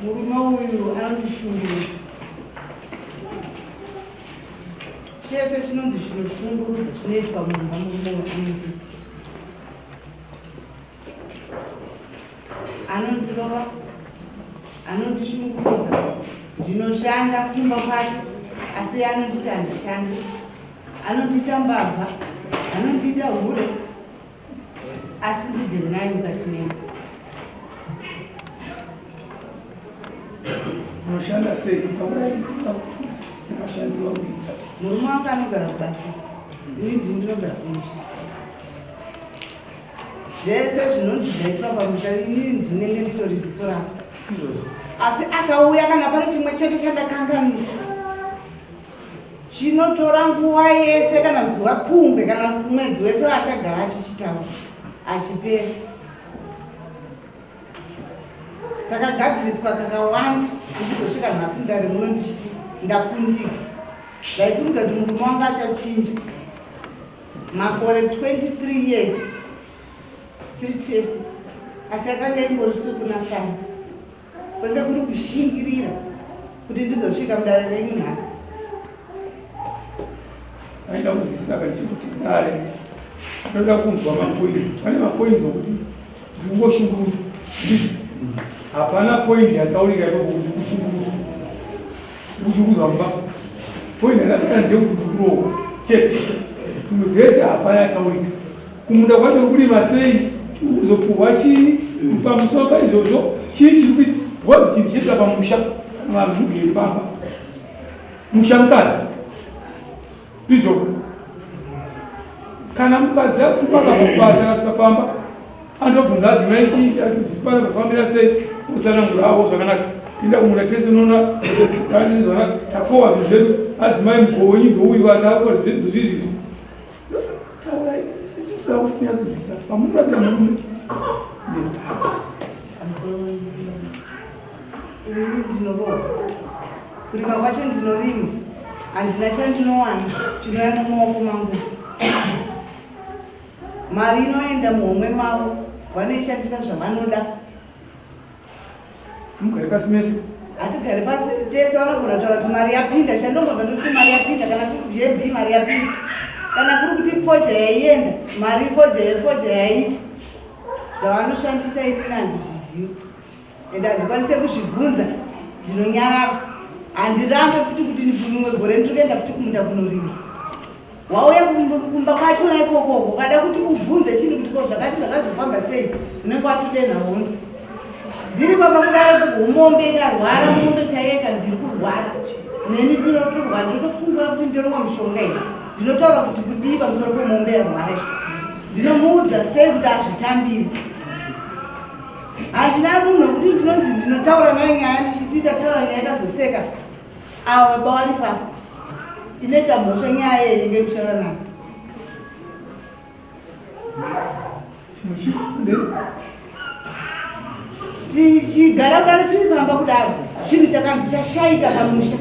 Murume uyu anondishungurudza. Chese chinonzi chinoshungurudza chinoitwa mumba murume anonditi. Anondirova, anondishungurudza, ndinoshanda kumba kwake, asi anonditi handishandi. Anondita mbavha, anondita hure, asi ndigere naye mukati mengu. Unoshanda sei? Sinashandiwa kuita. Murume wangu anogara kubasa. Ini ndinogara kumusha. Zvese zvinonzi zvaitwa pamusha ini ndinenge nditori ziso rako. Asi akauya kana pane chimwe chete chandakanganisa. Chinotora nguva yese kana zuva pfumbwe kana mwedzi wese achagara achichitaura achipera. Takagadziriswa kakawanda ndizosvika nhasi ndari muno ndichiti ndakundika. Ndaifungidza kuti murume wangu achachinja. Makore 23 years. 3 chese. Asi akanga ingori suku nasana. Kwenge kuri kushingirira kuti ndizosvika mudare renyu nhasi. Aida kuzisaka chikuti dare. Ndoda kunzwa mapoints. Pane mapoints okuti ndingoshungurudza. Hapana point yataurika ipo kuti kushungurudza mba. Point yakataka ndeyekuti chete. Tumwe dzese hapana yataurika. Kumunda kwacho kurima sei, uzopuhwa chii, pamusoro paizvozvo, chii chiri kuita, wazi chinhu chitira pamusha, mabhugiri pamba. Musha mukadzi. Izvo. Kana mukadzi akupaka kubasa akasvika pamba, andobvunza adzimai chii, achipana kufambira sei, utsanangura avo zvakanaka. Tinda kumunda tese unoona, kandi zvakanaka, takohwa zvinhu zvedu, adzimai mugonyi ndouyu atakohwa zvinhu zvizvi. Kusinyazisa pamundu ati murume ndinorohwa kurima kwacho ndinorima handina chandinowana chinoya mumaoko mangu. Mari inoenda muhomwe mavo vanoishandisa zvavanoda. mugare pasi mese hatigare pasi tese vanogona kutaura kuti mari yapinda. Chandongonza ndikuti mari yapinda kana kuri kuzvb mari yapinda kana kuri kuti foja yaienda mari foja yaita zvavanoshandisa ini handizvizivi ende handikwanise kuzvibvunza. Ndinonyarara handirambe futi kuti rimwe gore ndinoenda futi kumunda kunorima. Wauya kumba kwachona ikokoko ukada kuti ubvunze chinhu kuti ko zvakati zvakazofamba sei unenge watodenhaona. Ndiri papa kudaro kuti umombe ikarwara mombe chayeka ndiri kurwara neni ndinotorwa ndinofunga kuti ndinomwa mushonga iyi. Ndinotaura kuti kudii pamusoro pemombe yarwara. Ndinomuudza sei kuti azvitambire. Handina munhu kuti ndinonzi ndinotaura naye nyaya nditaura nyaya ndazoseka. Ava baba vari papa. Inoita mhosva nyaya yenge kutaura naye. Tichigara tiri pamba kudaro chinhu chakanzi chashaika pamusha.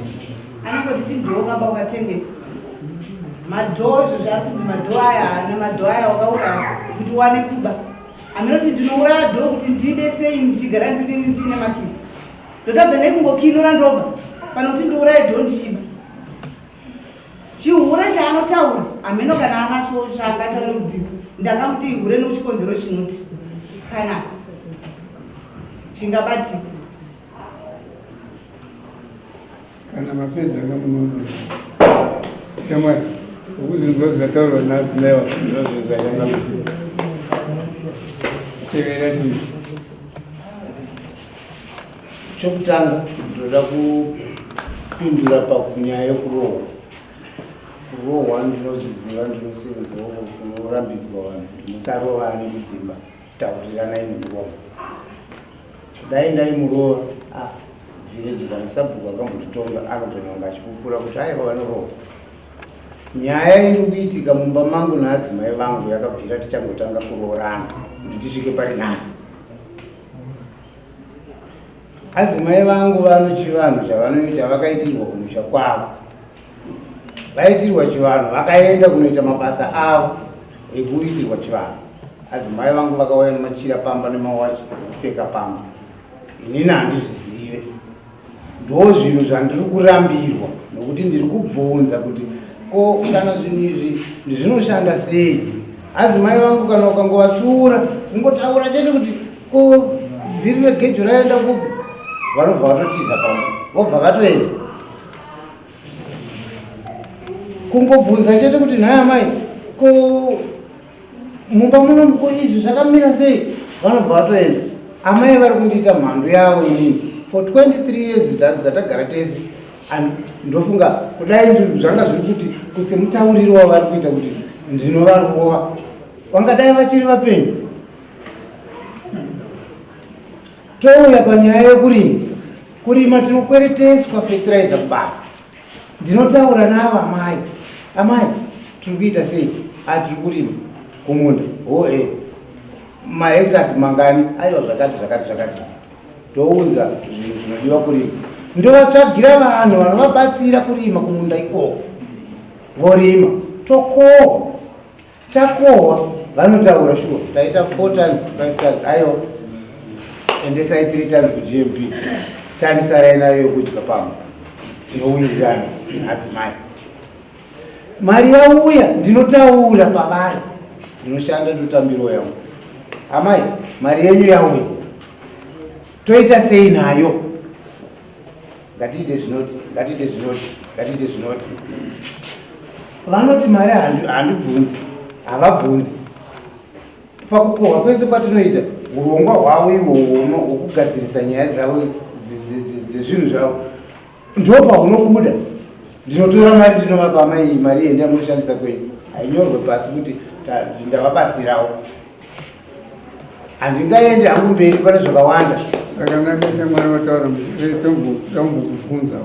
Anangoti tindoo kamba ukatengesa. Madhoo izvo zvatinzi madhoo aya nemadhoo aya wakauraya kuti uwane kuba. Aminoti ndinouraya dhoo kuti ndibe sei ndichigara ndine makini. Ndotadza nekungokinura ndoba pana kuti ndiuraye dhoo ndichiba. Chihure chaanotaura ameno kana anacho chaangataura kuti ndakamuti ihure nochikonzero chinoti kana chingabatika. kana mapedza akamunono shamwari ukuzvinzwa zvataurwa nadzimewa ndozvezvakanaka tevera tii chokutanga ndoda kupindura panyaya yekurohwa. Kurohwa ndinozviziva ndinosevenzawo kunorambidzwa vanhu kuti musarohane kudzimba tauriranai murohwa. Dai ndaimurohwa zviredzo kana sabhuku akambotitonga anogona kunge achikukura kuti aiva vanorohwa. Nyaya iri kuitika mumba mangu naadzimai vangu yakabvira tichangotanga kuroorana kuti tisvike pari nhasi. Adzimai vangu vano chivanhu chavanoita vakaitirwa kumusha kwavo. Vaitirwa chivanhu vakaenda kunoita mabasa avo ekuitirwa chivanhu. adzimai vangu vakauya nemachira pamba nemawachi kupfeka pamba. Inini handizvizive. Ndo zvinhu zvandiri kurambirwa nokuti ndiri kubvunza kuti ko kana zvinhu izvi zvinoshanda sei. Adzimai vangu kana ukangovatsiura ungotaura chete kuti ko vhiri regejo raenda kupi, vanobva vatotiza pamba vobva vatoenda. Kungobvunza chete kuti nhaya mai ko mumba muno ko izvi zvakamira sei, vanobva vatoenda. Amai vari kundiita mhando yavo inini for 23 years dzatagara tese. Ndofunga kudai zvanga zviri kuti kusemutauriro wavari kuita kuti ndinovarova, vangadai vachiri vapenyu. Touya panyaya yekurima. Kurima tinokwereteswa fertilizer basa. Ndinotaura navo amai, amai tiri kuita sei? Tiri kurima kumunda. Mahectares mangani? Aiwa zvakati. Ndounza zvinhu zvinodiwa kurima. Ndovatsvagira vanhu vanovabatsira kurima kumunda ikoko. Vorima. Tokohwa. Takohwa. Vanotaura shuwa. Taita 4 tons, 5 tons. Aiwa. Endesai 3 tons kuGMP. Tanisarai nayo yokudya pamba. Tinowirirana adzimai. Mari yauya ndinotaura pavari. Ndinoshanda tutambiro yangu. Amai, mari yenyu yauya. Toita sei nayo? Ngatite zvinoti. Vanoti mari handibvunzi. Havabvunzi. Pakukohwa kwese kwatinoita, urongwa hwavo ihwohwo hwokugadzirisa nyaya dzavo dzezvinhu zvavo. Ndopa hunobuda. Ndinotora mari ndinovapa amai, mari iyi ndiyamunoshandisa kwenyu. Hainyorwe pasi kuti ndavabatsirawo. Handingaende hangu mberi pane zvakawanda. Zvakanaka shamwari wataura kuvhunza.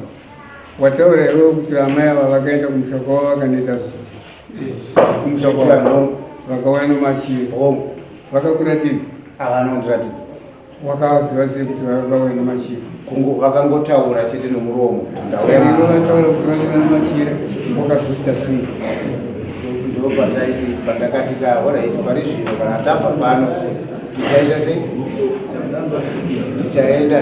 Wataura iwewe kuti amai ava vakaenda kumusha kwavo vakaneta kumusha kwavo vakauya nemachiro. Vakakuratidza? Havanondiratidza. Wakaziva sei kuti vakauya nemachiro? Vakangotaura chete nomuromo. Vataura kuti vakaenda nemachiro wakazviita sei? Ndopataiti pandakati alright pane zvino kana tabva pano tichaita sei? Tichaenda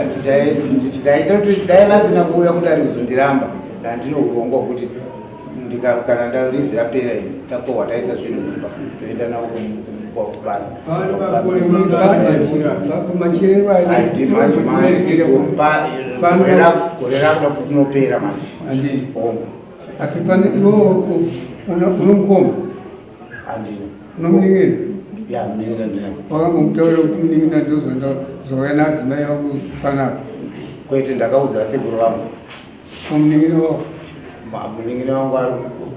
kuti dai vasina kuuya kuti ari kuzondiramba ndandino urongwa kuti kana ndarivi rapera ini takohwa taisa zvinhu mumba toenda navo kubasa. Gore rakuda kutinopera manje. Asi pane iwo unomukoma? Handina. Unomuningina? Ya, muningina ndina. Wakangomutaura kuti muningina ndozouya nadzimai vangu panapa? Kwete, ndakaudza sekuru vangu. Muningina wavo? Muningina wangu ari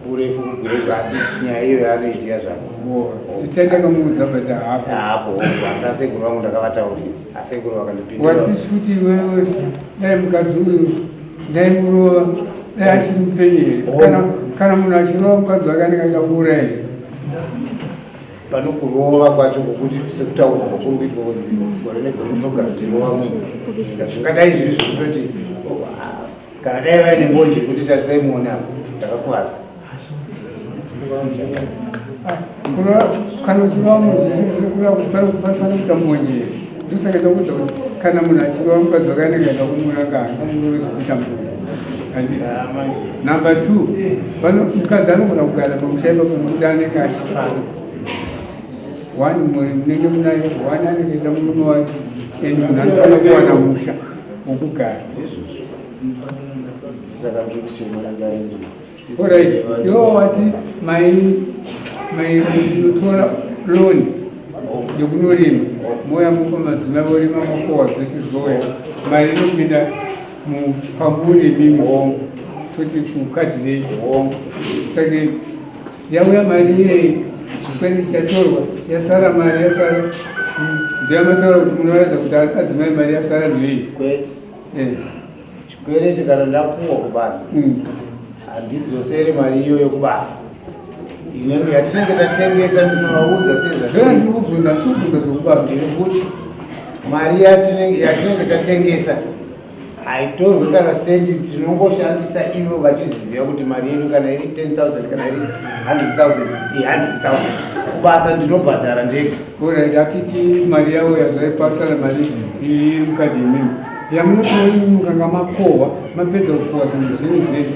kurefu kugweza asi nyaya iyo yaanoiziva zvako. Ichandakamuudza bata hapo. Hapo, asi sekuru vangu ndakavataurira. Asekuru vakandipindura. Watisi kuti wewe dai mukadzi uyu dai murova dai achiri mupenyu kana munhu achirova mukadzi wake anenge aida kuuraya here? Pano kurova kwacho kwokuti sekutaura kwakuri kuitwa gore negore tinogara tirova munhu. Zvingadai zviri zvekutoti kana dai vaine mbonje yekuti tarisai muone apo ndakakuvadza. Kana uchirova munhu zvisikukureva kuti panofanira kuita mbonje here. Ndosaka ndakuudza kuti kana munhu achirova mukadzi wake anenge aida kumuranga haangamurove zvekuita mbonje. Number 2, mukadzi anogona kugara pamusha ipapo nokuti anenge achipana. One munenge munayo, one anenge aida murume wake, and munhu anofanira kuwana musha wokugara. Alright, iwo wati mainotora loan yokunorima moya mupa madzimai vorima mafowa zvese zvoya mari inopinda mupamburi mimi toti kukadhirei. Saka yauya mari iyei chikwere chatorwa yasara mari yasara ndiyamataura kuti munoratidza kuti adzimai mari yasara ndiyei. Chikwere kana ndapuwa kubasa handidzosere mari iyoyo kubasa. Inenge yatinenge tatengesa ndinovaudza sezvandikubvunza sukunda zvokubasa kuti mari yatinenge tatengesa haitorwi kana sendi tinongoshandisa ivo vachiziva kuti mari yedu kana iri 10,000 kana iri 100,000 100,000 kubasa ndinobhadhara ndega. Alright, atiti mari yavo yazvaipasara mari mukadhi imweni yamunotinoimukanga makohwa mapedza kukohwa zvinhu zvinhu zvese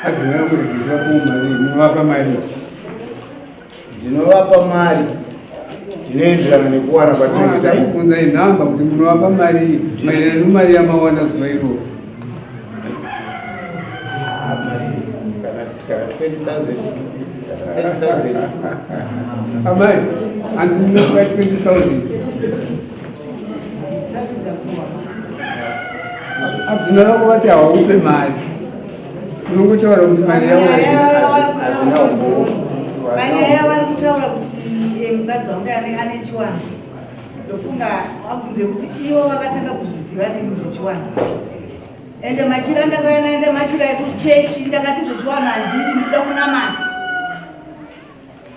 adzimai kuregesa kumari munovapa mari ndinovapa mari zvinoenderana nekuwana kwatinekubvunza inhamba kuti munovapa mari maererano nemari yamawana zuva iroro. Amai handinokuva 20,000 adzina rako vati hawaupe mari unongotaura kuti mari panyaya vari kutaura kuti mukadzi wangu ane chiwana ndofunga wabvunze kuti ivo vakatanga kuzviziva nemi zvechiwana ende machira ndakauya naende machira ekuchechi ndakati zvechiwana handiri ndinoda kunamata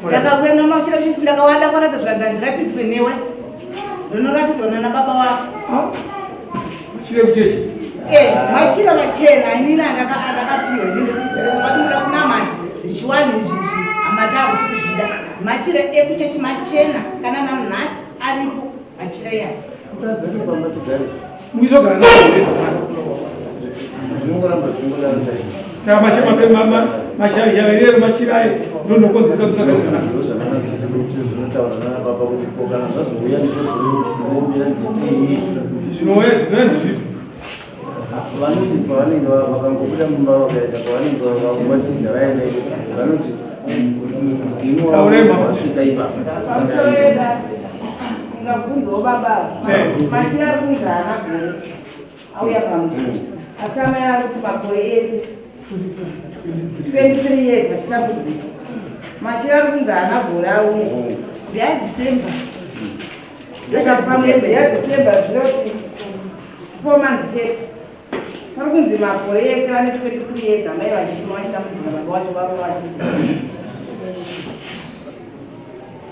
ndakauya namachira kuti ndakawanda kwaratidza zvikanzi handiratidzwe newe ndonoratidzwa nana baba wako machira ekuchechi machira machena inini andakapiwa ndinoda kunamata zvichiwana izvizvi amatavu kuzvida machira ekuchechi machena kana nanhasi aripo machira yayo muizogara saka mashairero machira ayo ndonokonzera kusagadzana zvinouya zvinani zvipi vanoti pavanenge vakangobuda mumba vakaenda pavanenge vakubatidza vaenda vanoti imwasvika ipapa ngabvunzawo baba machira ari kunzi haana gore auya pamusoro asi amai ari kuti makore ese 23 years vachitambudzika machira ari kunzi haana gore auya ndeyadhisemba ndezvapamembe yadhisemba zvinoti 4 months chete pari kunzi makore ese vane 23 years amai vachituma vachitambudzika baba wacho varo vachiti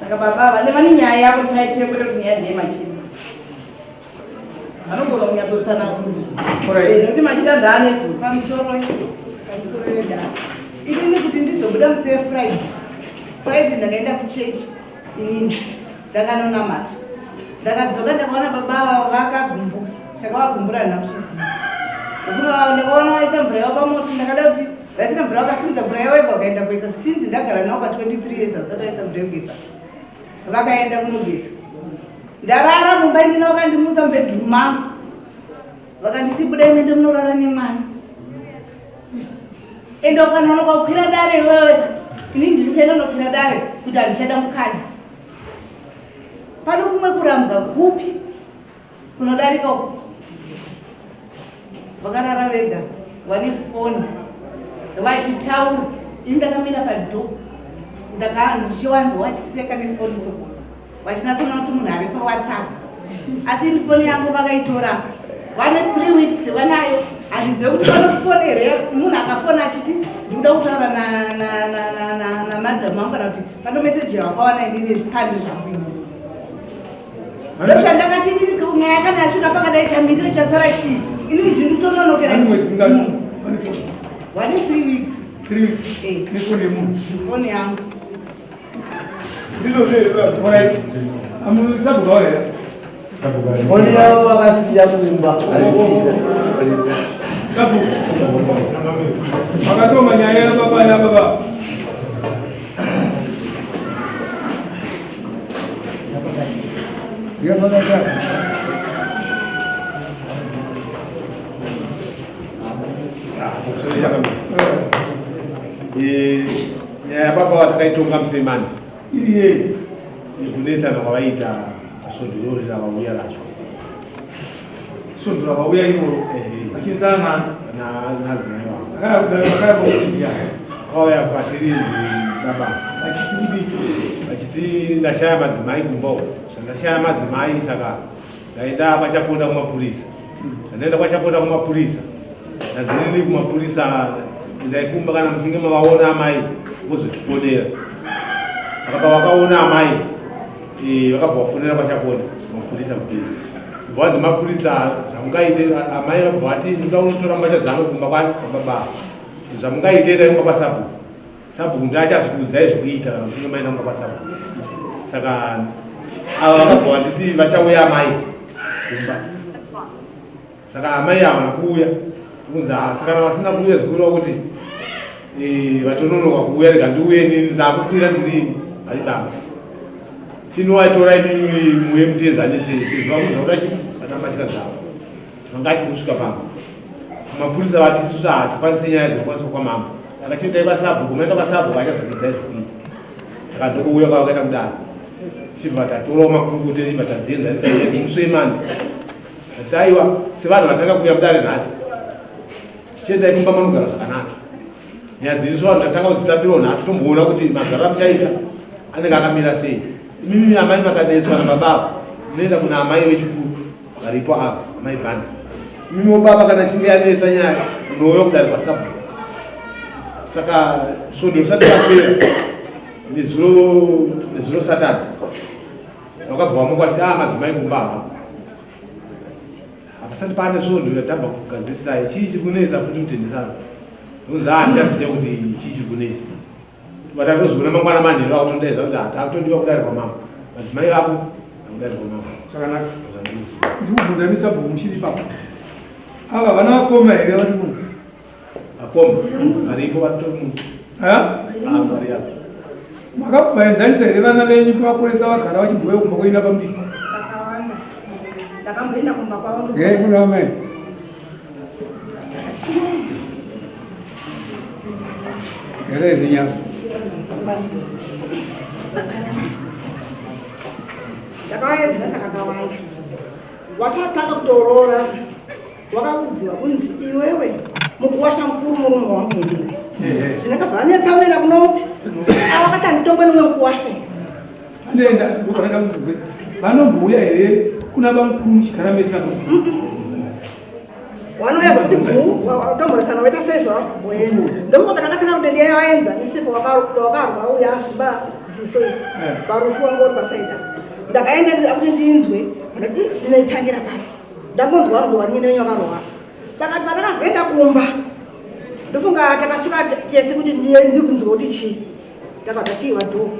saka baba vane vane nyaya yavo taitire kwete kuti nyaya ndeyemachira vanogona kunyatsosana kuti machira ndaanesu pamusoro yedhaa inini kuti ndizobuda mutse friday ndakaenda kuchechi inini ndakanonamata ndakadzoka ndakaona baba vakagumbu chakavagumbura nina kuchiziva ndakaona vaisa mvura yavo pamoto ndakada kuti vaisina mvura vakasimudza mvura yavo ega vakaenda kuisa sinzi ndagara navo pa23 years vasati vaisa mvura yekugeza vakaenda kunogeza ndarara mumba indina vakandimusa mubedroom mangu vakanditi budai mende munorara nemwana ende ukanonoka kukwira dare iwewe ini ndinichaenda nokwira dare kuti handichada mukadzi pano kumwe kurambwa kupi kunodarika uku vakarara vega vane foni vachitaura ini ndakamira padho ndichiwanza wachiseka nefoni soko vachinatsona kuti munhu ari pawhatsapp asi ini foni yangu vakaitora vane 3 weeks vanayo handizive kuti vanofoni here munhu akafona achiti ndikuda kutaura namadhamu angu kana kuti pano meseji yavakawana inini zvipande zvakuita ndoshandakati inini nyaya yakana yasvika pakadai chamiriro chasara chii inini ndinditononokera vane 3 weeks nefoni yemunhu foni yangu amusabugaorera foni yavo vakasiya mumba vakatoma nyaya yababa nababa nyaya baba watakaitonga musemani iriye kunetsana kwavaita sondorori ravauya racho sondora vauya ivoro vachinzana nadzimai vangu vakauya kwatirizi baba vachiti ndashaya madzimai kumba ndashaya madzimai saka ndaenda kwachaponda kumapurisa ndaenda kwachaponda kumapurisa ndadzinini kumapurisa ndaikumba kana muchinge mavaona amai vozotifonera saka pavakaona amai vakabva vafonera kwachaponda mapurisa mupesi vhadi mapurisa zvamungaite amai vabvati ndaunotora machadzano kumba kwababa zvamungaite dai kumba kwasabu sabu ndachazvikudzai zvekuita kana kuti maina kumba kwasabu saka ava vakabva vanditi vachauya amai kumba saka amai havana kuuya kunzi saka vasina kuuya zvikureva kuti vatononoka kuuya rega ndiuye nini ndakukwira ndirini haidamba chinovatora imimi muye mutedzanise zvakuda chii vatambatika dzavo vangachi kusvika pamwe mapurisa vati isusu hatikwanise nyaya dzinokwanisa kwamama saka chindai kwasabhuku maenda kwasabhuku achazokudzai zvekuita saka ndokouya kwavakaita kudaro chibva tatorawo makurukota chibva tadzenzanisamuswemani ati aiwa sevanhu vatanga kuuya mudare nhasi chiendai kumba manogara zvakanaka nyaya dziriso vanhu vatanga kudzitambirawo nhasi tomboona kuti magara muchaita anenge akamira sei imimi amai makadeswa nababa munoenda kuna amai vechikuru varipo ava amai bhanda imimi baba kana chinge yanesa nyaya unouya kudare kwasabhuku saka svondo risati rapera nezuro satatu vakabva vamwe kwati madzimai kumba apa apasati pane svondo yatabva kugadzisai chii chiri kunetsa futi mutendesano nonzi ndichaziva kuti chii chiri kunetsa vatatozoona mangwana manheru akutondaidza kuti hatakutondiwa kudari kwamama madzimai vako akudari kwamama zvakanaka ndikubvunza misabhuku muchiri papo ava vana vakoma here vari muno akoma varipo vatomu vari apo makabvaenzanisa here vana venyu kumapurisa vagara vachibhuya kumba kuenda pambiri vakawanda ndakamboenda kumba kwavo kuna vamai here zvinyama ndakavaedzera sakakawanda wachatanga kutorora wakaudziwa kunzi iwewe mukuwasha mukuru murume wangu ndini zvinenge zvanetsa unoenda kunopi avakati nditombo nemwe mukuwasha anoenda ndokanaka mubve vanombouya here kuna vamukuru muchigara mesina wanouya kuti bhu watomboresana waita sei zvawabhoenda ndokuva kana katanga kuti ndiyaenza nisipo wakarwa uya asviba zisoi parufu wangu uri pasaida ndakaenderera kuti ndinzwe ndati ndinoitangira pano ndakonzwa rudo rimwe nenyu wakarwara saka pandakazoenda kumba ndofunga takasvika tese kuti ndikunzwa kuti chii takabvakiwa dho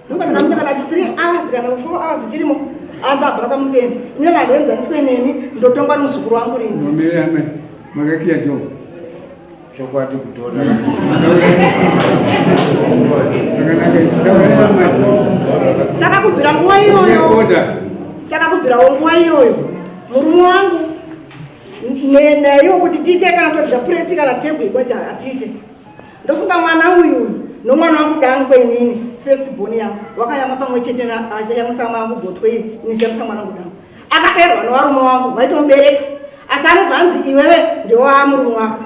ndoka ndakamuta kana 3 hours kana 4 hours tirimo anzabva pamukendi ine vandoenzaniswe neni ndotongwa nomuzukuru wangu rini makakiya jo chokwadi kutora saka kubvira nguva iyoyo murume wangu neyo kuti tiite kana todya pureti kana tebwe kwete hatite ndofunga mwana uyu nomwana wangu dangwe inini first born yangu wakayama pamwe chete achayamwisama wangu gotwei inishamisa mwana wangu dangu akaberwa novarume wangu vaitomubereka asi anobva anzi iwewe ndewa murume wako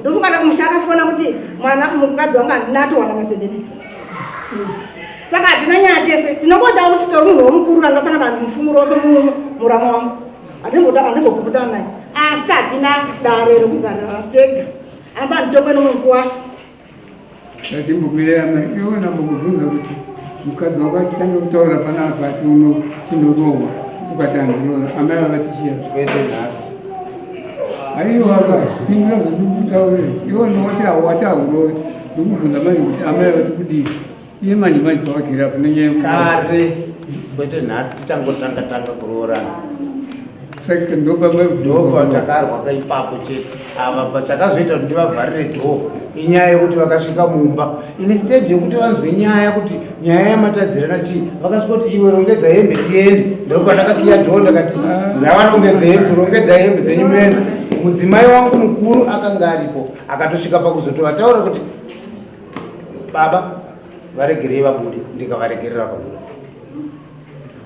ndofunga ndakumusha akafona kuti mwana mukadzi wangu handinatowana masebereka saka hatina nyaya tese tinongoda kuchiso munhu womukuru andasangana mufumuroso murama wangu handimbopuputana naye asi hatina dare rekugarira tega amba nditomwe nomwe mukuwasha ndimbokwira amai iwo ndambokubvunza kuti mukadzi wako achitanga kutaura panapa ati uno chindorohwa ukati andiroora amai vavatichiya kwete nhasi aiwa vakapindura zvekutaure iwo nowati hawati haurove ndokubvunza manje kuti amai vati kudii iye manje pavagere apo nenyaya kare kwete nhasi tichangotanga kuroorana saka ndopa takarwa kaipapo chete ava pachakazoita kuti ndivavharire dhoo inyaya yekuti vakasvika mumba ini stage yekuti vanzwe nyaya kuti nyaya yamatadzirana chii vakasvika kuti iwe rongedza hembe tiende ndokandakakiya dhoo ndakati ndavanongedza hembe rongedza hembe dzenyu muende mudzimai wangu mukuru akanga aripo akatosvika pakuzotova kuti baba varegerei vabude ndikavaregerera vabuda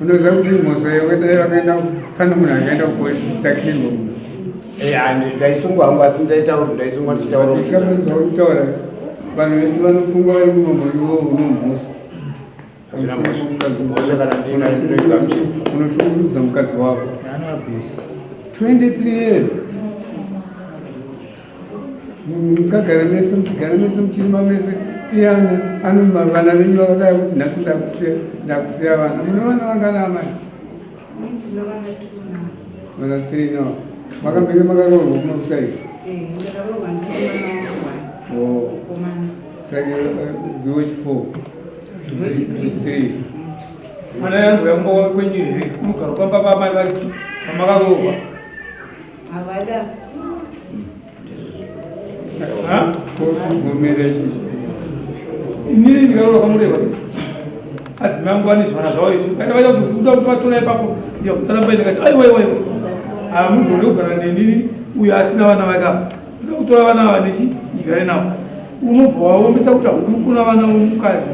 unoziva kuti mhoso yawedai vakaenda kana munhu akaenda kutakirwa munhu ndaisungwa hangu asi ndaitaura ndaisungwa ndichitaura vanhu vese vanopfungwa vari mumamhoriwo unomhosa unoshungurudza mukadzi wako 23 years mukagara mese muchirima mese iyana vana venyu vakadai kuti nhasi ndakusiya vana munoona vangana amai Mana 3 now. Makambere makaroro kunosai. Ndakarorwa ndina Oh. komana. Saka George 4. 3. Mana yangu yango kwenye mukaro pamba pamba bati makaroro. Avada. Ha? Mumereshi. Inini ndikaroro kamureba. Asi mangu anizwana zvawo izvi. Kana vaida kuda kuti vatore ipapo ndio kutaramba ndikati aiwa. Munhu unogara nenini uyo asina vana vakapa. Ndoda kutora vana vanechi igare navo. Unobva waomesa kuti haudi kuna vana vomukadzi.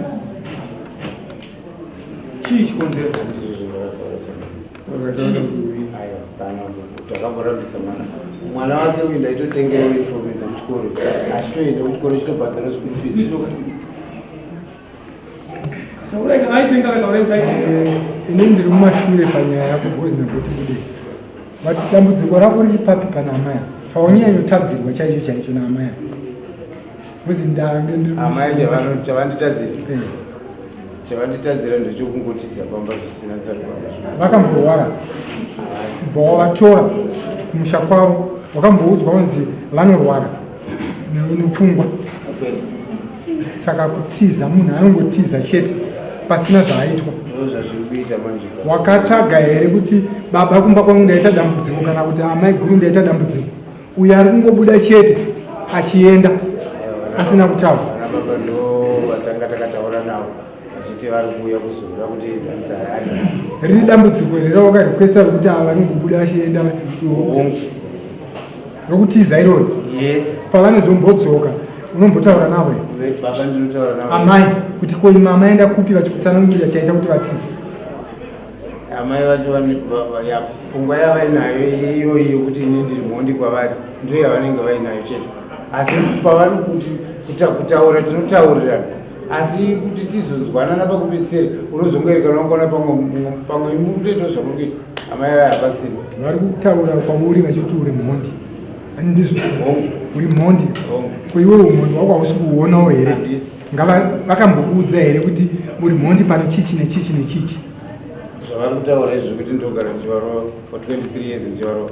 Chii chikonzero? Takamborambisa mwana wake uyu ndaitotengera uniform dzemuchikoro achitoenda kuchikoro chitobhadhara school fees. Ini ndiri mumashure panyaya yakubhozi nekutikude vati dambudziko rako riri papi pana amaya paunyanyotadzirirwa chaicho naamaya bhozi amai chavanditadzira ndechokungotisa pamba zvisina tsarukana vakamborwara kubva wavatora kumusha kwavo wakamboudzwa kunzi vanorwara nepfungwa saka kutiza munhu anongotiza chete pasina zvaaitwa. Wakatsvaga here kuti baba kumba kwangu ndaita dambudziko kana kuti amai guru ndaita dambudziko? Uyo ari kungobuda chete achienda asina kutaura. Riri dambudziko here rawakarikwesa rokuti ava vanongobuda achienda rokutiza iroro? Yes. Pavanozombodzokka unombotaura navo amai kuti ko imi amaenda kupi vachikutsanangurira chaita kuti vatize? Amai vacho pfungwa yavainayo iyoyo kuti ini ndiri mhondi kwavari ndo yavanenge vainayo chete, asi pavari kutaura tinotaurirana, asi kuti tizonzwanana pakupedzisira unozongoerekana ungaona pamwe muri kutoita zvamuri kuita. Amai vaya hapasina, vari kutaura kwauri vachiti uri mhondi. Ndizvo uri mhondi kuiwe umhondi wako hausi kuuonawo here? Vakambokuudza here kuti uri mhondi pano chichi nechichi nechichi? Zvavari kutaura izvo kuti ndogara ndichivarova for 23 years ndichivarova.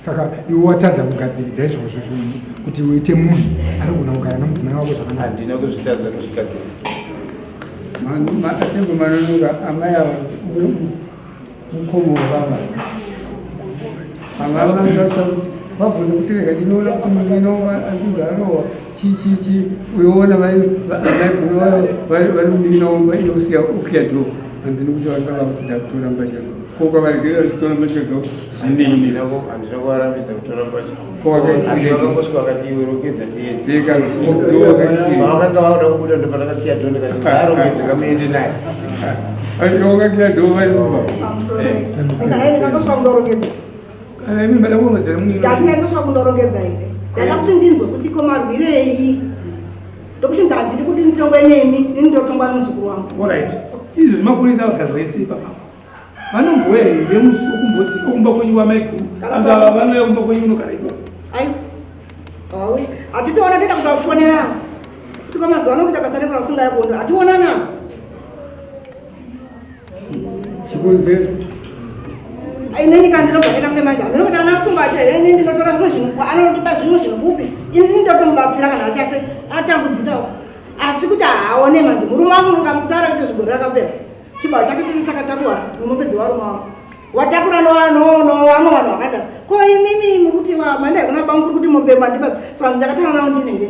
Saka iwe watadza kugadziridza izvozvo zvinhu kuti uite munhu anogona kugara nomudzimai wako zvakanaka? Handina kuzvitadza kuzvigadzirisa. Atengo manonoka amai ava mukomo wavava amavangasa vabvunza kuti rega ndinoona kuti muninawa andigarowa chichichi uyoona vaiguru vari muninawo vainosiya ukiyadho handina kuti vakava kutida kutora mbachazvo koka varigera zvitora mbachazvo zvinei handina kuvarambidza kutora mbacha asi vakangosvika vakati iwe rongedza tiendevakanga vauda kubuda ndopatakakiyadho ndikati arongedzeka muende naye vakakiyadho vairova Ndakati ndakasva kundorongedza here ndada kuti ndinzwe kuti komarwirei ndokuti ndandiri kuti nditongwe nemi ini ndotongwa nomuzukuru wangu. Alright, izvo zvimakurisa vagara vese ipapa vanomboya here musi okumba kwenyu wamaiguru anga vanoya kumba kwenyu unogara ipo? Ai hatitoona ndida kuti vafonera kuti kwamazuva anokuita basa rekura usunga yakondo hationana chikonzero inini kandinobvaenda ngemanja ndinokuti anafunga ati here ini ndinotora zvimwe zvinhu anotipa zvimwe zvinhu kupi ini ndotomubatsira kana achase atambudzikawo asi kuti haaone manje murume wangu ukamutaura kuti zvigoro rakapera chibaro chake chese chakatakurwa nomupedzi warume wangu watakura novamwe vanhu vakadaro ko imimi mukuti mandai kuna bangu kuri kuti mombe mandipa saka ndakataura navo ndinenge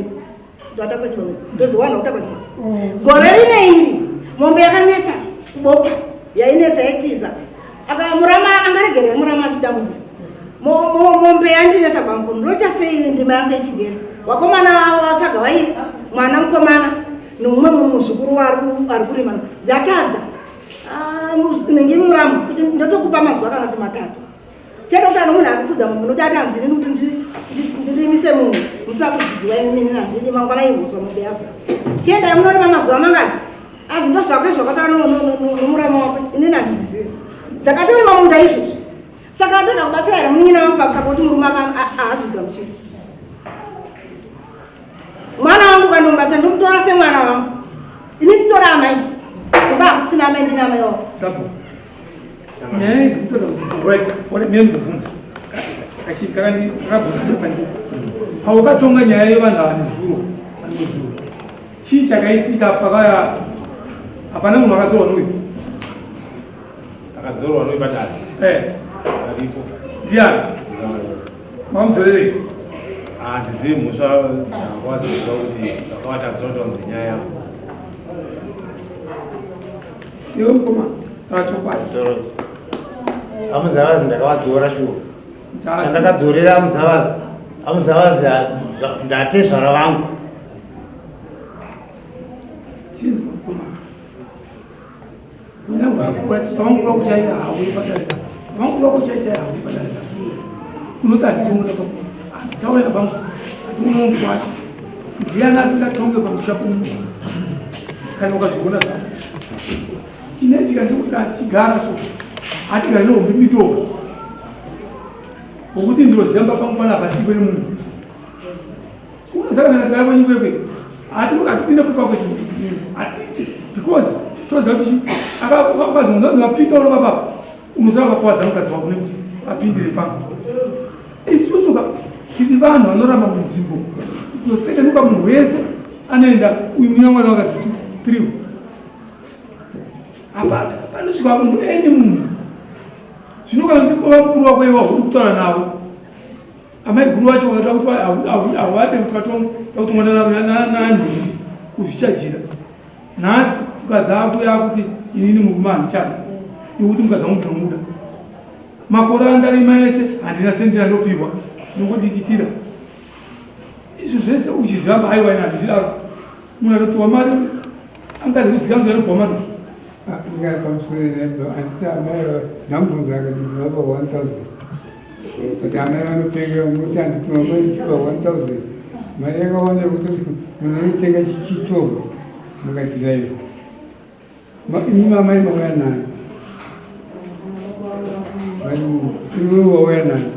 watakura chibaro ndoziwana kutakura chibaro gore rine iri mombe yakanetsa kubopa yainetsa yaitiza aka murama angaregere murama achitambudzika mombe yandinesa bangu ndochasei ndima yangu ichigera wakomana vatsvaga vairi mwana mukomana nomumwe muzukuru ari kurima dzatadza nenge muramu kuti ndotokupa mazuva kana kuti matatu chete kuti ano munhu ari kupfudza munhu noti ati hanzini kuti ndirimise munhu musina kudzidziwa imini nandiri mangwana ihuswa mombe yabva chiendai munorima mazuva mangani adzi ndo zvako izvokatara nomurama wako inini handizizivi dzakatorima munda izvozvi saka ndoga kubatsira here munyina wangu pamusaka kuti murume haazvigamuchiri mwana wangu kandomubasa ndomutora semwana wangu ini nditora amai kumba hakusina amai ndina amai wavo sapo nyaya idzi kutoda kuti right ore mimi ndibvunza kashikani rakabvunza pandipo paukatonga nyaya yevanhu vanezuro chii chakaitika pakaya hapana munhu akadzorwa nouyu akadzorwa nouyu padare aripo ndiani mamudzorerei handizivi mhosva dzakawadzirwa kuti vakawata dzinotonzi nyaya iwe mukoma rachokwadi amuzavazi ndakavadzora shuo andakadzorera amuzavazi ndatezvara vangu chinzi mukoma pavangura kuchaira haui padarika pavangura kuchaira haui padarika unoti handitongoda taurira pangu hatimunomu wacho ndiani asingatonge pamusha pomunhu kana ukazviona zvako chinetika ndikuti hatichigara so hatigari nehombe midoko wokuti ndinozemba pangu panapa sipo remunhu unozakanakaa kwenyukwekwe hatipinde kupakwe hatiti because toziva kuti akazonapinda uno papapa unoziva kakwadza mukadzi wako nekuti apindire pangu isusu tiri vanhu vanoramba munzvimbo zosekenuka munhu wese anoenda uyu munyamwana wakati 3 apa panosvika munhu ene munhu zvino kana kuti mukuru wako iwa uri kutaura navo amai guru wacho wakada kuti hawade kuti mwana nani kuzvichajira nhasi mukadzi ako yakuti inini murume handichada iwe kuti mukadzi wangu ndinomuda makore andarima ese handina sendira ndopiwa nongodikitira izvo zvese uchizvamba aiwa ina handizvidaro munhu anopiwa mari angaziviziva muzanopiwa mari ndambunzaga ndinopa 1000 kuti amai vanotenga muti handipima maiipa 1000 mari yakawanda kuti munhu anotenga chitoro mukatiraio imi mamai mauya nayo iwe wauya nayo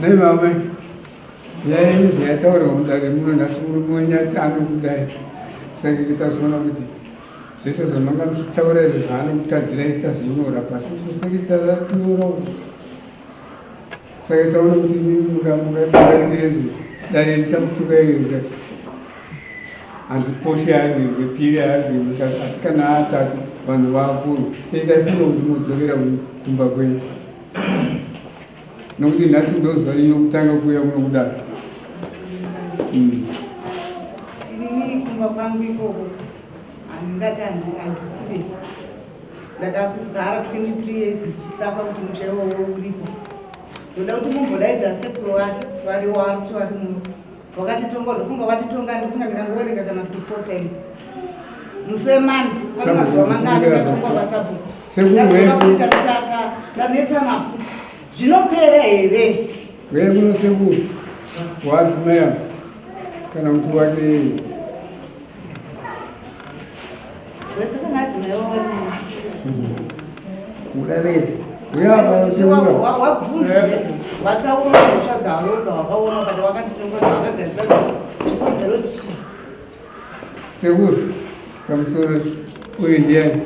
Nei mamma, lei si è tolto da una sumugna tanto dai. Sai che sta suonando così. Se sono magari stavolare hanno tutta diretta signora, passa sai che sta da loro. Sai che tolto così muga preso. Dai diciamo tu che anche poscia di pia di canata quando va pure. E sai pure molto vera un Zimbabwean. Nokuti nhasi ndozvari inokutanga kuuya kunokudaro inini kumba kwangu ikoko handingati handikure ndakagara 23 years ndichisafa kuti musha iwowo uripo ndoda kuti mumbodaidza sekuru wake variwo vari kuti vari muno wakatitonga ndofunga watitonga ndofunga ndikangowerenga kana kuti 4 times musi wemandi pane mazuva mangani ndatongwa pasabhuku ndatonga kuita kutata ndanetsana futi zvinopera here weye kuno sekuru wadzimaya kana kuti wake wese kamadzimai wawanini muda vese wabvunza wataura mhosva dzavo dzawakaona ukati wakatitongoza wakagarisa chikonzero chii sekuru pamusoro uyu ndiani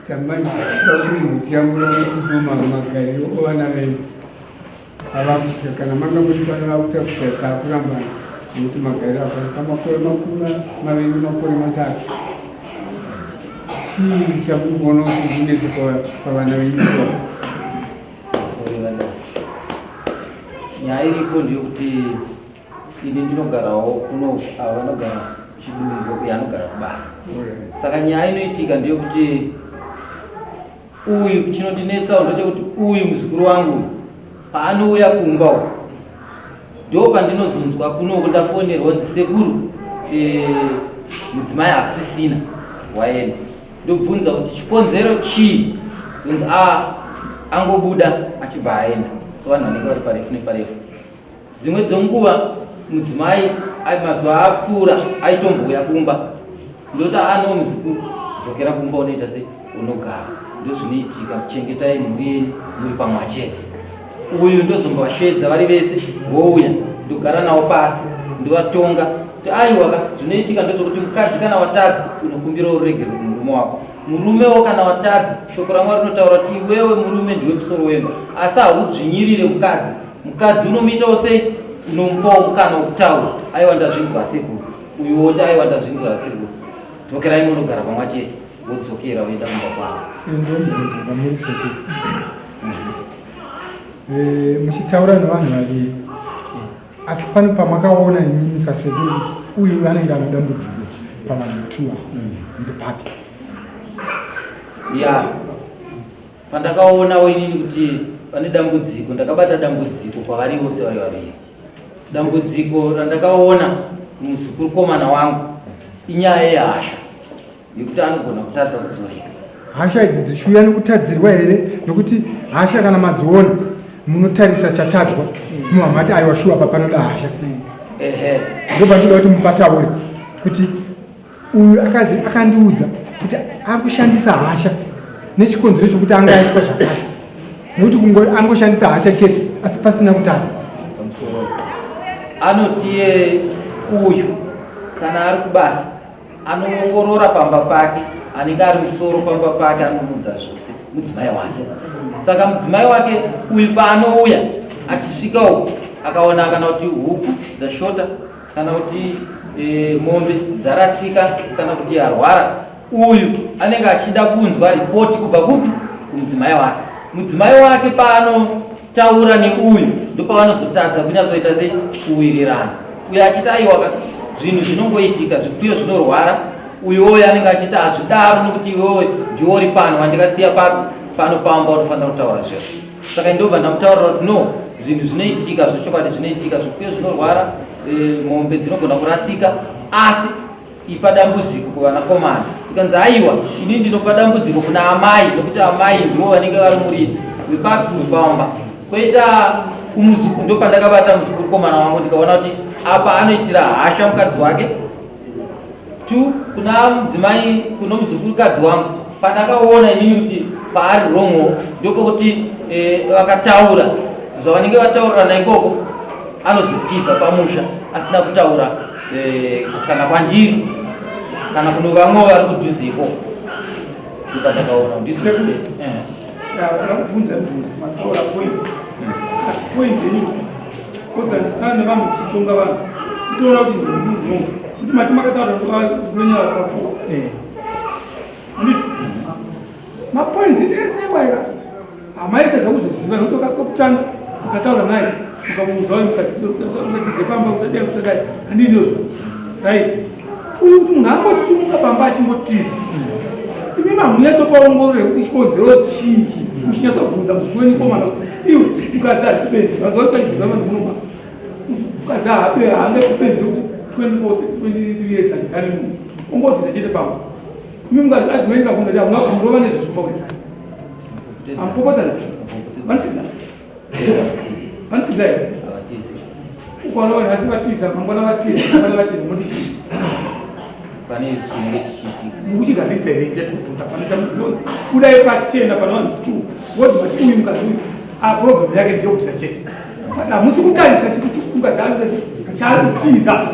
tamani takuizityamula kutuma magairo ovana venyu avakuta kana manga kuti vana vakutakuta takurambana nokuti magairo avaika makore maviri makore matatu chii chakuri kuona kuti kunese pavana venyu nyaya iripo ndeyekuti ini ndinogarawo kuno ava vanogara chidumiro uye anogara kubasa saka nyaya inoitika ndeyekuti uyu chinondinetsa ndechekuti uyu muzukuru wangu paanouya kumba ndo pandinozonzwa kuno ndafonerwa sekuru mudzimai hakusisina waenda ndobvunza kuti chikonzero chii kunzi angobuda achibva aenda so vanhu vanenge vari parefu neparefu. Dzimwe dzenguva mudzimai mazuva apfuura aitombouya kumba ndoti ano muzukuru dzokera kumba unoita sei unogara ndozvinoitika kuchengetai mhuri yenyu muri pamwe chete. Uyu ndozombovasvedza vari vese vouya ndogara navo pasi ndovatonga kuti aiwaka zvinoitika ndozvokuti mukadzi kana watadza unokumbira uregere murume wako, murumewo kana watadza shoko ramwari rinotaura kuti iwewe murume ndiwe musoro wemba asi haudzvinyirire mukadzi. Mukadzi unomuitawo sei unomupawo mukana wokutaura aiwa ndazvinzwa sekuru uyu woti aiwa ndazvinzwa sekuru dzokerai munogara pamwe chete wodzokera woenda kumba kwavo. Ndozvamuri sekuru muchitaura nevanhu vaviri asi pane pamakaona imimi sasekuru kuti uyu anenge ana dambudziko pavanhu tuwa ndepapi? Ya pandakaonawo inini kuti pane dambudziko ndakabata dambudziko kwavari vose vari vaviri. Dambudziko randakaona muzukuru komana wangu inyaya yehasha yekuti anogona kutadza kudzorera. Hasha idzi dzichiuya nekutadzirwa here? Nokuti hasha kana madziona munotarisa chatadzwa muhamati aiwa shuwa papanoda hasha. Ndoba ndoda kuti mupataure kuti uyu akandiudza kuti ari kushandisa hasha nechikonzero chokuti angaitwa zvakati nokuti angoshandisa hasha chete asi pasina kutadza. Anoti uyu kana ari kubasa anoongorora pamba pake anenge ari musoro pamba pake anomuudza zvose mudzimai wake. Saka mudzimai wake uyu paanouya achisvika uku akaona kana kuti huku dzashota kana kuti mombe dzarasika kana kuti arwara, uyu anenge achida kunzwa ripoti kubva kupi kumudzimai wake. Mudzimai wake paanotaura neuyu ndopavanozotadza kunyazoita sei kuwirirana. Uyu achiti aiwa zvinhu zvinongoitika zvipfuyo zvinorwara, uyuwoyo anenge achiti hazvidaro nokuti iwewe ndiwori pano wandikasiya pano pamba unofanira kutaura zvese. Saka ndobva ndamutaurira kuti no, zvinhu zvinoitika zvechokwadi zvinoitika, zvipfuyo zvinorwara, mombe dzinogona kurasika, asi ipa dambudziko kuvanakomana. Tikanzi aiwa ini ndinopa dambudziko kuna amai nokuti amai ndivo vanenge vari muridzi wepapi wepamba. Koita kumuzukuru ndopandakabata muzukuru komana wangu ndikaona kuti apa anoitira hasha mukadzi wake. Tu kuna mudzimai kuno muzukuru wangu pandakaona inini kuti paari wrongwo ndopokuti vakataura zvavanenge vataurirana ikoko anozotiza pamusha asina kutaura kana kwandiri kana kuno vamwe vari kudhuze ikoko. Ndopandakaona ndizvo mataura point asi point iyi kozandikana vanhu kuchitonga vanhu kutoona kuti ndinhu kuti mati makataura kunyaya kafu mapoints ese waira hamaitedza kuzoziva nokuti wakakutanga ukataura naye ukamuudza ukatize pamba usadai handindozvo right. Uyu kuti munhu angosumuka pamba achimbotiza imi mamunyatsopaongorore kuti chikonzero chii muchinyatsobvunza muziweni komana iwe mukadzi hasipenzi vanzotaizviza vanhu munoma mukadzi haange kupenzi kuti 23 years achigare munhu ongotiza chete pamba. Imi mukadzi adzimainga kunga kuti hamuna kumurova nezvesvumba kuti amupopota vanotiza here ukaona vanhu vasi vatiza mangwana vatiza vana vatiza motishii pane zvinenge chichiitika mukuchigadzirisairekuibvunza panoita muzonzi kudai pachena pana vanhu tu woti mati uyu mukadzi uyu aprobhemu yake ndeyokutiza chete but hamusi kutarisa chikuti mukadzi aaa chaari kutiza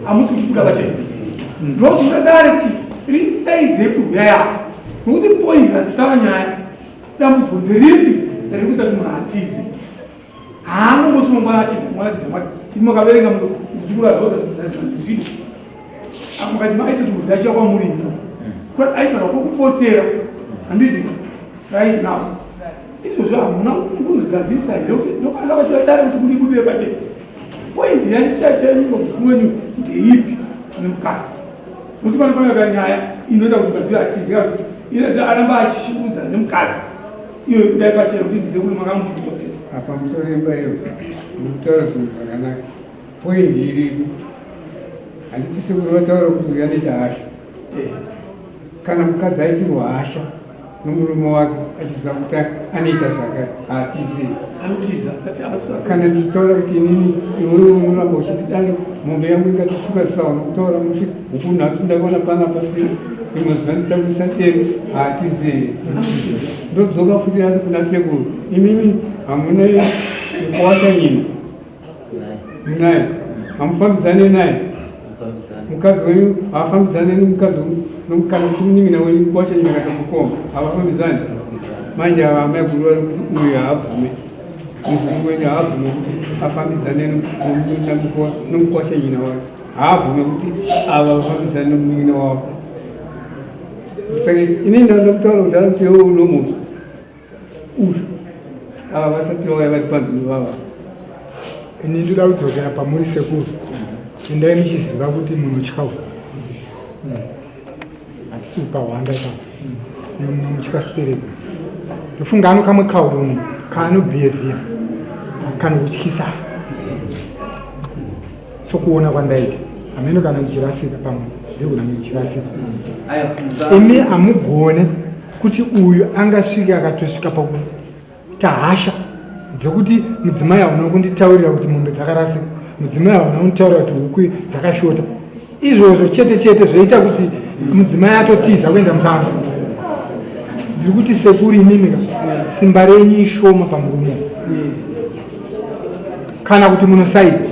hamusi kuchikuda pachena ndokuti mukadareki ritaidze kuuya yako nokuti point ratitava nyaya dambudziko nderipi riri kuita kuti munhu atize haangongosi mangwana atiza mwanatiza mati imi makaverenga muzukuru azvaoazvino mukati maiti kuti munhu achiya kwamurimo kuti aifanira kwokupotsera handiti right now izvozvo hamuna kuzigadzirisa here kuti ndokanaka vachivatare kuti mudibudire pachete point yanichachaimiro muzukuru wenyu ndeipi nemukadzi nokuti panofanira nyaya inoita kuti mukadzi atize kuti aramba achishikudza nemukadzi iyo kudai pachero kuti ndize kuri makamuchitotesa apa musoro imbayo mutaura zvinhu zvakanaka poindi iripo handitisi kuti vataura kuti uyu anoita hasha kana mukadzi aitirwa hasha nomurume wake achiziva kuti anoita zvakati haatizi kana ndichitaura kuti inini iwewe unoramba uchididana mombe yangu ikatisuka saona kutaura musi huku nhatu ndakaona pana pasina imwe zuva nditaurisa tero haatizi ndodzoka futi asi kuna sekuru imimi hamuna kuwasha nyina munaye hamufambidzane naye mukadzi wenyu haafambidzane nomukadzi kana kutimunin'ina wenyu kuwasha nyina katamukoma havafambidzane manje ava amai guru vari kuti uyu haabvume muzukuru wenyu haabvume kuti afambidzane nomukwasha nyina wake haabvume kuti ava vafambidzane nomunin'ina wako saka inini ndauda kutaura kuti ari kuti iwe unomuzi uyu ava vasati vauya vari panzvimbo vava ini ndoda kudzokera pamuri sekuru endai muchiziva kuti munotyawo hatisi pahwanda pano mutyasitereka ndofunga ano kamwe kaurono kaanobhiyevhiya kana kutyisa sokuona kwandaita hameno kana ndichirasika pamwe ndikuna ndichirasika imi hamugone kuti uyu angasvika akatosvika pakuita hasha dzekuti mudzimai hauna kunditaurira kuti mombe dzakarasika mudzimai hauna kunditaurira kuti huku dzakashota izvozvo chete chete zvoita kuti mudzimai atotiza kuenda musango ndiri kuti sekuru imimika simba renyu ishoma pamurume kana kuti munosaiti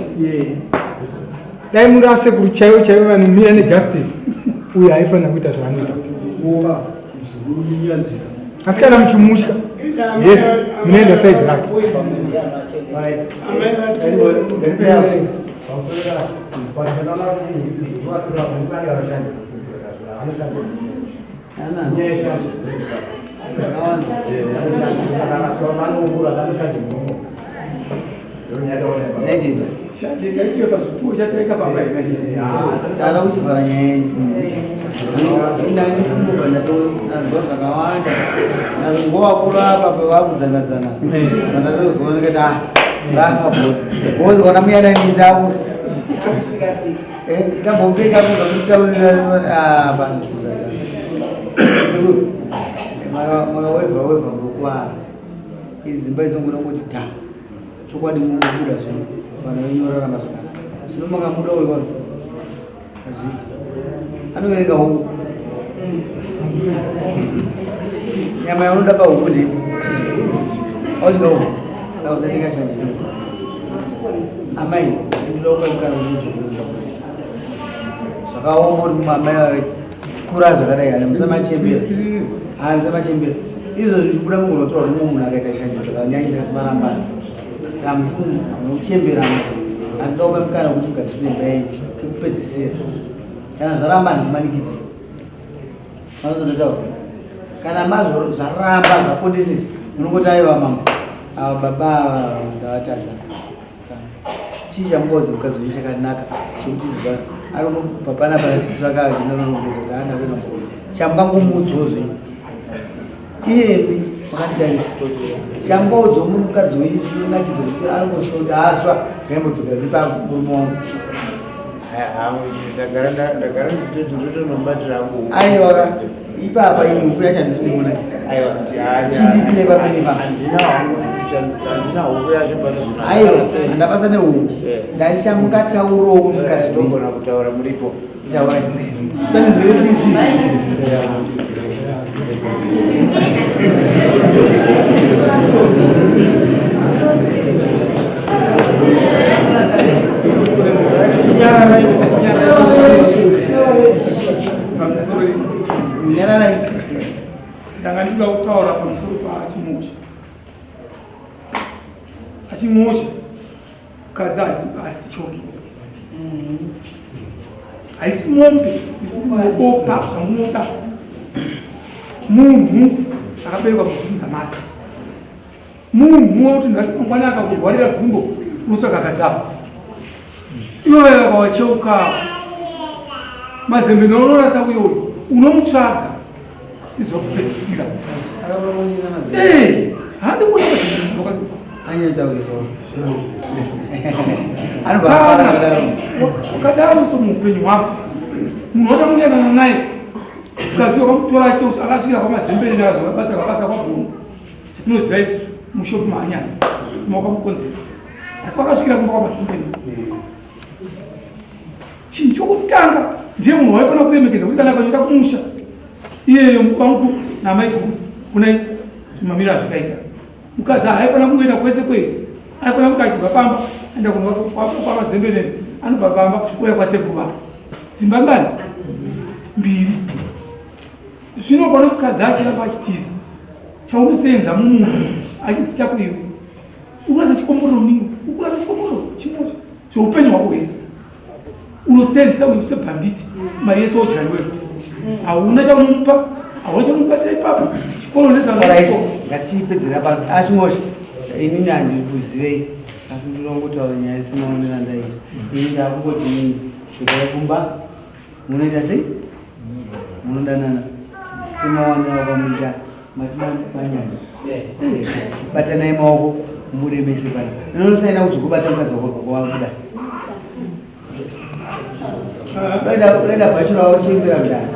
dai muri asekuru chaivo chaivo vanomira nejustice uyu haifanira kuita zvanoita asi kana muchimutya yes munoenda side rake tala kuchivhara nyaya yenyu indanisimuka ndazwa zvakawanda nazongova kurapa pavakudzanadzana mazatozoona kuti rafa bodi ozona muyadanisi avo tambombeka kuza kutaurira sekuru makawevha ngokuwara idzi dzimba idzongoda kuti ta chokwadi mubuda zvino vanhu venyorarama zvakanaka zvino makamuda uyu vanhu azviti anoverenga huku nyama yaunoda pahuku ndei autinga huku saka usatikashandira amai ndinoda kukaukana unodzokuru zvakaoma kuti mamai vave kura zvakadai kana musamachembera musamachembera izvo zvichikuda mungonotora nomwe munhu akaita shanjisa kanyanyisa kasimarambana saka muchemberana asi daupa mukana kuti ugadzise mbai kukupedzisira kana zvaramba ndikumanikidzi mazondotaura kana mazvo zvaramba zvakondesesa munongoti aiwa mama ava baba ndavatadza chii chamungaudza mukadzi wenyu chakanaka chokuti arikubva pana panasisi vakavachinanonongeza kuti aana kuena chamungangomuudzawo zvenyu iyemi makandidarisa chambaudzo muri mukadzi wenyu zvinonakidza kuti anongosonda aswa ngaimbodzokera nepamurume wangu ndagara ndotonobatira angu aiwa ipapa ini huku yacho handisi kuiona chinditire pamene pa handina huku yacho pano aiwa ndapasa nehuku ndachamungataurawo mukadzi ndogona kutaura muripo taura sanizvoyetsitsi ndanga ndikuda kutaura pamusoro paachimosha achimosha mukadzi haisichoki haisi mombe opa zvamunoda munhu akaberekwa muzinzamata munhu wekuti nhasi mangwana akakurwarira gumbo unotsvaga kadzama iwewe wakawacheuka mazembe naunorasa uyoyo unomutsvaga izokupedzisira Akabaronina mazina. handi kuona Anyatauriso. ukadaro somuupenyu hwako munhu wada kuendana naye ukaziva kamutora akasvika kwamazembere nakazobasa kwabhunu tinoziva isu mushopi maanyana mawakamukonzera asi wakasvikira kumba kwamazembere chinhu chokutanga ndiye munhu waifana kuremekedza kuti kana akaenda kumusha iyeyo mubangu namaiti kunai zvimamiro azvikaita mukadzi haifana kungoenda kwese kwese aifana kuti achibva pamba aenda kwamazembere anobva pamba uya kwasekuru vako dzimba ngani mbiri zvino pano mukadzi achiramba achitiza chaunosenza mumunhu achisi chako iwe ukuraza chikomborero ningi ukuraza chikomborero chimozva zveupenyu hwako hwese unosenzesa uyu sebhanditi mari yese ojani wewe hauna chaunomupa hauna chaunomubatsira ipapo chikoro ngatipedzera pano achimosha inini handikuzivei asi ndinongotaura nyaya isemaonera ndaita ini ndakungoti inini dzikaikumba munoita sei munodanana semaonera kwamuita matimanyanya batanai maoko muremese pano inonosaina kudzokubata mukadzi wako kwawakuda unaenda bachura wao chimbira mdani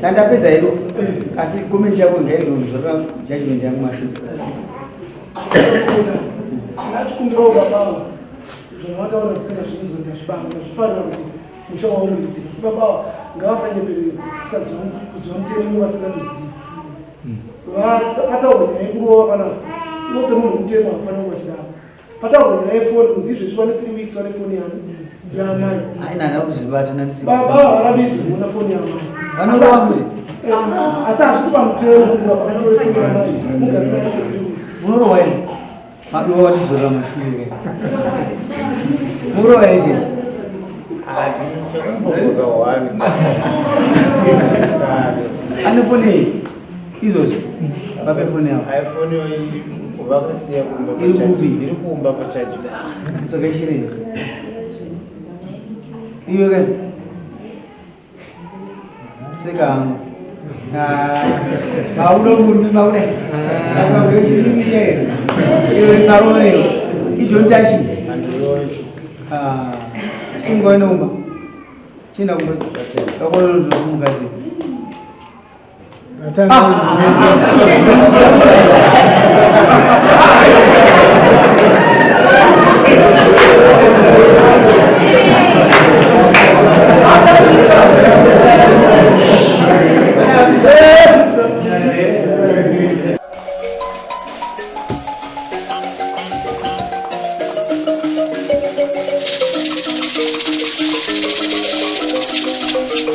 tandapedza ido asi komenti yako ngaidonzvaka judgment yangu mashuta nachikumbirawo babawa zvinovataura zvisinga zvinzwa ndazvibanga ndazvifarira kuti musha waumiridzika asi babawa ngavasanyeperere kuziva mutemo vasingatozivi pataurwa nyaya yekurova kana iwo semunhu wemutemo hafanira kuva chidaro pataurwa nyaya yefoni kunzi izvezvi vane 3 weeks vane foni yamai baba havabidzi kuona foni yamai asi hazvisi pamutemo kuti vapanatore foni yamai mugare naye for 3 weeks munorowa ine mabiwa vatidzorera mashure munorowa ine jechi ane foni iyi izvozvi vape foni yavo iphone vakasiya iri kumba pachaji tsokeshirei iwe ke seka hangu maulo murimi maude asavechirimiyero iwe tsaroyo idontachi singoinomba china kumba kakolonozosimukazi